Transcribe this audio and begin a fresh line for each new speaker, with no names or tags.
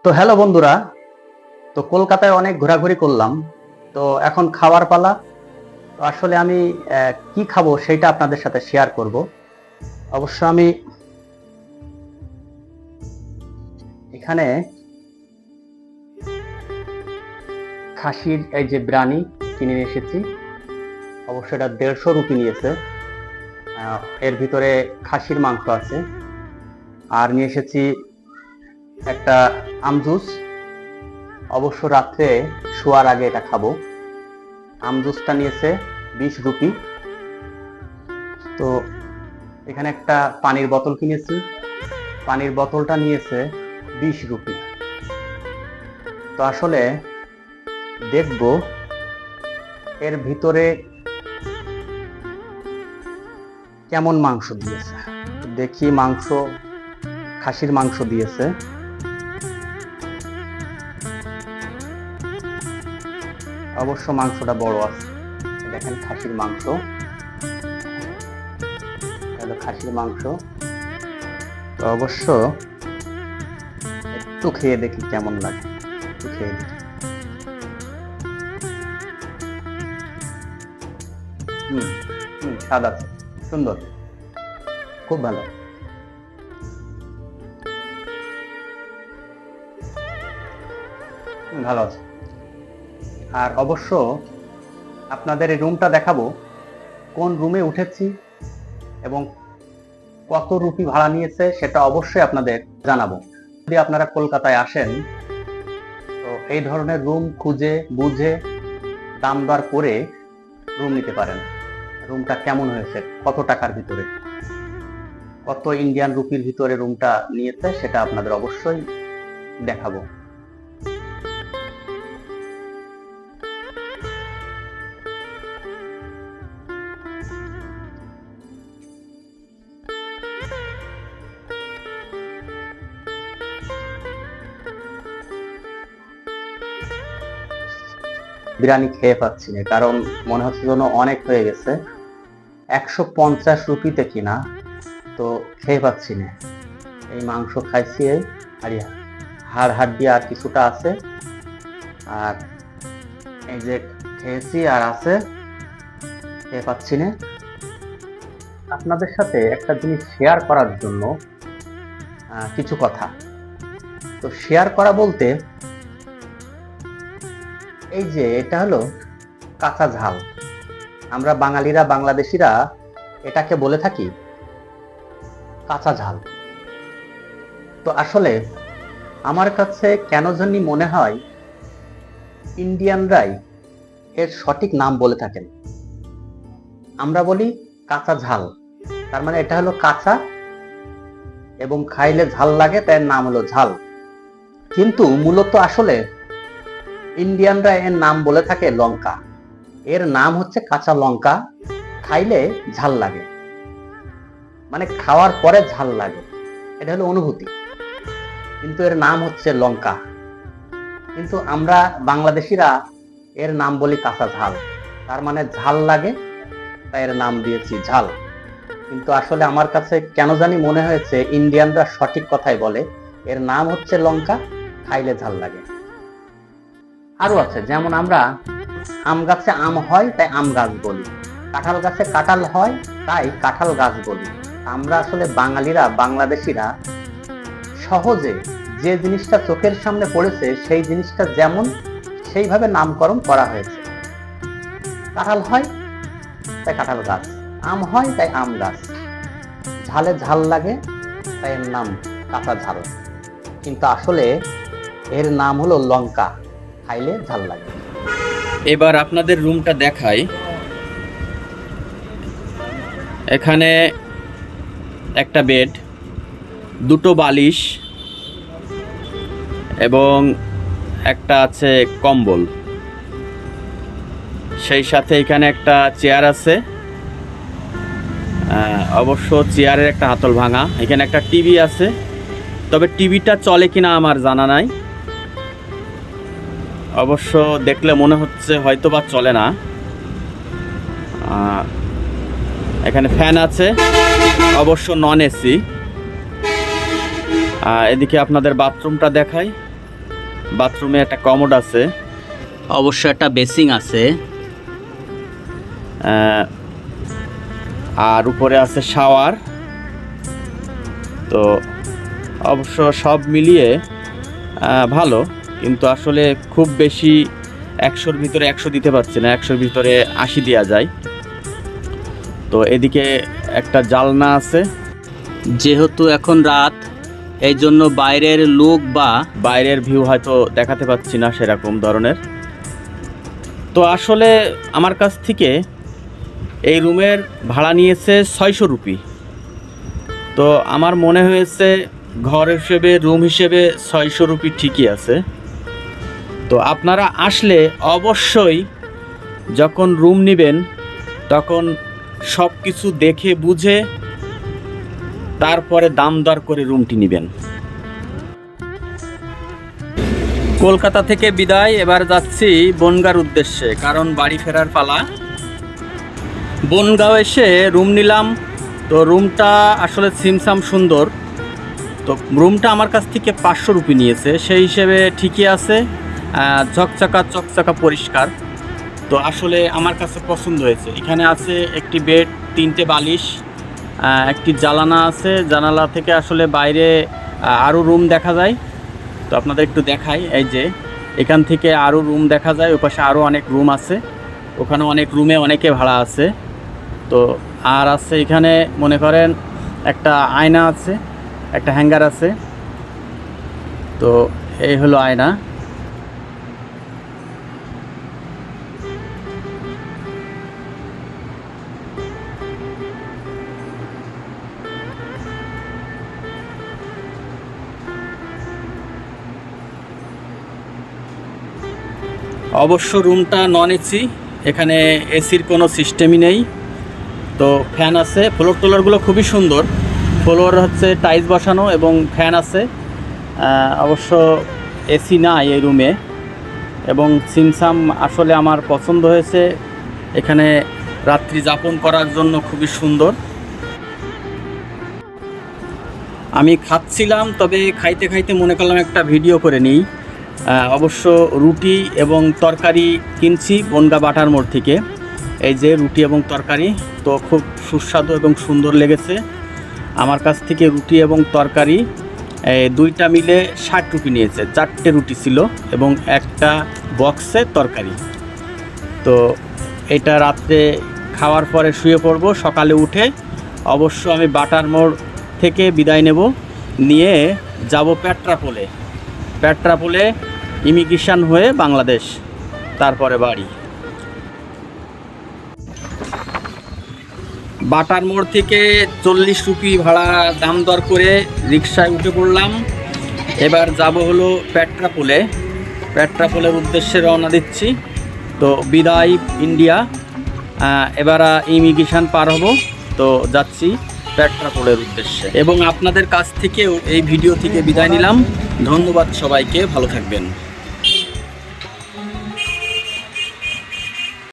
তো হ্যালো বন্ধুরা, তো কলকাতায় অনেক ঘোরাঘুরি করলাম। তো এখন খাওয়ার পালা। তো আসলে আমি কি খাবো সেটা আপনাদের সাথে শেয়ার করব। অবশ্য আমি এখানে খাসির এই যে বিরিয়ানি কিনে নিয়ে এসেছি। অবশ্য এটা 150 রুপি নিয়েছে। এর ভিতরে খাসির মাংস আছে। আর নিয়ে এসেছি একটা আম জুস। অবশ্য রাত্রে শোয়ার আগে এটা খাবো। আম জুসটা নিয়েছে 20 রুপি। তো এখানে একটা পানির বোতল কিনেছি। পানির বোতলটা নিয়েছে 20 রুপি। তো আসলে দেখব এর ভিতরে কেমন মাংস দিয়েছে। দেখি, মাংস খাসির মাংস দিয়েছে। অবশ্য মাংসটা বড় আছে। দেখেন খাসির মাংস, খাসির মাংস। তো অবশ্য একটু খেয়ে দেখি কেমন লাগে। একটু খেয়ে দেখি। স্বাদ আছে, সুন্দর, খুব ভালো। ভালো আছে। আর অবশ্য আপনাদের এই রুমটা দেখাবো, কোন রুমে উঠেছি এবং কত রুপি ভাড়া নিয়েছে সেটা অবশ্যই আপনাদের জানাবো। যদি আপনারা কলকাতায় আসেন তো এই ধরনের রুম খুঁজে বুঝে দাম দর করে রুম নিতে পারেন। রুমটা কেমন হয়েছে, কত টাকার ভিতরে, কত ইন্ডিয়ান রুপির ভিতরে রুমটা নিয়েছে সেটা আপনাদের অবশ্যই দেখাবো। বিরিয়ানি খেয়ে পাচ্ছি না, কারণ মনে হচ্ছে যেন অনেক হয়ে গেছে। 150 রুপিতে কিনা, তো খেয়ে পাচ্ছি না। এই মাংস খাইছি, আর হাড় হাড্ডি আর কিছুটা আছে, আর এই যে খেয়েছি আর আছে, খেয়ে পাচ্ছি না। আপনাদের সাথে একটা জিনিস শেয়ার করার জন্য কিছু কথা। তো শেয়ার করা বলতে, এই যে এটা হলো কাঁচা ঝাল। আমরা বাঙালিরা, বাংলাদেশিরা এটাকে বলে থাকি কাঁচা ঝাল। তো আসলে আমার কাছে কেন জানি মনে হয় ইন্ডিয়ানরাই এর সঠিক নাম বলে থাকেন। আমরা বলি কাঁচা ঝাল, তার মানে এটা হলো কাঁচা এবং খাইলে ঝাল লাগে, তাই নাম হলো ঝাল। কিন্তু মূলত আসলে ইন্ডিয়ানরা এর নাম বলে থাকে লঙ্কা। এর নাম হচ্ছে কাঁচা লঙ্কা, খাইলে ঝাল লাগে, মানে খাওয়ার পরে ঝাল লাগে, এটা হলো অনুভূতি। কিন্তু এর নাম হচ্ছে লঙ্কা। কিন্তু আমরা বাংলাদেশিরা এর নাম বলি কাঁচা ঝাল, তার মানে ঝাল লাগে, তাই এর নাম দিয়েছি ঝাল। কিন্তু আসলে আমার কাছে কেন জানি মনে হয়েছে ইন্ডিয়ানরা সঠিক কথাই বলে, এর নাম হচ্ছে লঙ্কা, খাইলে ঝাল লাগে। আরো আছে, যেমন আমরা আম গাছে আম হয় তাই আম গাছ বলি, কাঁঠাল গাছে কাঁঠাল হয় তাই কাঁঠাল গাছ বলি। আমরা আসলে বাঙালিরা, বাংলাদেশিরা সহজে যে জিনিসটা চোখের সামনে পড়েছে সেই জিনিসটা যেমন সেইভাবে নামকরণ করা হয়েছে। কাঁঠাল হয় তাই কাঁঠাল গাছ, আম হয় তাই আম গাছ, ঝালে ঝাল লাগে তাই এর নাম কাঁচা ঝাল। কিন্তু আসলে এর নাম হলো লঙ্কা, খাইলে ঝাল লাগে।
এবার আপনাদের রুমটা দেখাই। এখানে একটা বেড, দুটো বালিশ এবং একটা আছে কম্বল, সেই সাথে এখানে একটা চেয়ার আছে। অবশ্য চেয়ারের একটা হাতল ভাঙা। এখানে একটা টিভি আছে, তবে টিভিটা চলে কিনা আমার জানা নাই। অবশ্য দেখলে মনে হচ্ছে হয়তো বা চলে না। এখানে ফ্যান আছে, অবশ্য নন এসি। এদিকে আপনাদের বাথরুমটা দেখাই। বাথরুমে একটা কমোড আছে,
অবশ্য একটা বেসিং আছে।
আর উপরে আছে শাওয়ার। তো অবশ্য সব মিলিয়ে ভালো, কিন্তু আসলে খুব বেশি 100-র ভিতরে 100 দিতে পারছি না, 100-র ভিতরে 80 দেওয়া যায়। তো এদিকে একটা জালনা আছে।
যেহেতু এখন রাত, এই জন্য বাইরের লুক বা
বাইরের ভিউ হয়তো দেখাতে পাচ্ছি না সেরকম ধরনের। তো আসলে আমার কাছ থেকে এই রুমের ভাড়া নিয়েছে 600 রুপি। তো আমার মনে হয়েছে ঘর হিসেবে, রুম হিসেবে 600 রুপি ঠিকই আছে। তো আপনারা আসলে অবশ্যই যখন রুম নেবেন তখন সব কিছু দেখে বুঝে তারপরে দাম দর করে রুমটি নেবেন। কলকাতা থেকে বিদায়, এবার যাচ্ছি বনগাঁর উদ্দেশ্যে, কারণ বাড়ি ফেরার পালা। বনগাঁও এসে রুম নিলাম। তো রুমটা আসলে সিমসাম সুন্দর। তো রুমটা আমার কাছ থেকে 500 রুপি নিয়েছে, সেই হিসেবে ঠিকই আছে, চকচকা পরিষ্কার। তো আসলে আমার কাছে পছন্দ হয়েছে। এখানে আছে একটি বেড, 3টে বালিশ, একটি জানালা আছে। জানালা থেকে আসলে বাইরে আরও রুম দেখা যায়। তো আপনাদের একটু দেখাই, এই যে এখান থেকে আরও রুম দেখা যায়, ওপাশে আরও অনেক রুম আছে, ওখানে অনেক রুমে অনেকে ভাড়া আছে। তো আর আছে এখানে মনে করেন একটা আয়না আছে, একটা হ্যাঙ্গার আছে। তো এই হলো আয়না। অবশ্য রুমটা নন এসি, এখানে এসির কোনো সিস্টেমই নেই। তো ফ্যান আছে, ফ্লোর টোলারগুলো খুবই সুন্দর। ফ্লোর হচ্ছে টাইলস বসানো এবং ফ্যান আছে। অবশ্য এসি নাই এই রুমে, এবং সিমসাম আসলে আমার পছন্দ হয়েছে। এখানে রাত্রি যাপন করার জন্য খুবই সুন্দর। আমি খাচ্ছিলাম, তবে খাইতে খাইতে মনে করলাম একটা ভিডিও করে নিই। অবশ্য রুটি এবং তরকারি কিনছি বনগাঁ বাটার মোড় থেকে। এই যে রুটি এবং তরকারি, তো খুব সুস্বাদু এবং সুন্দর লেগেছে। আমার কাছ থেকে রুটি এবং তরকারি দুইটা মিলে 60 রুপি নিয়েছে। 4টে রুটি ছিল এবং একটা বক্সে তরকারি। তো এটা রাত্রে খাওয়ার পরে শুয়ে পড়ব, সকালে উঠে অবশ্য আমি বাটার মোড় থেকে বিদায় নেব, নিয়ে যাব পেট্রাপোলে ইমিগ্রেশন হয়ে বাংলাদেশ, তারপরে বাড়ি। বাটার মোড় থেকে 40 রুপি ভাড়া দাম দর করে রিকশায় উঠে পড়লাম। এবার যাব হলো পেট্রাপোলের উদ্দেশ্যে রওনা দিচ্ছি। তো বিদায় ইন্ডিয়া। এবার ইমিগ্রেশন পার হব, তো যাচ্ছি পেট্রাপোলের উদ্দেশ্যে। এবং আপনাদের কাছ থেকেও এই ভিডিও থেকে বিদায় নিলাম। ধন্যবাদ সবাইকে, ভালো থাকবেন।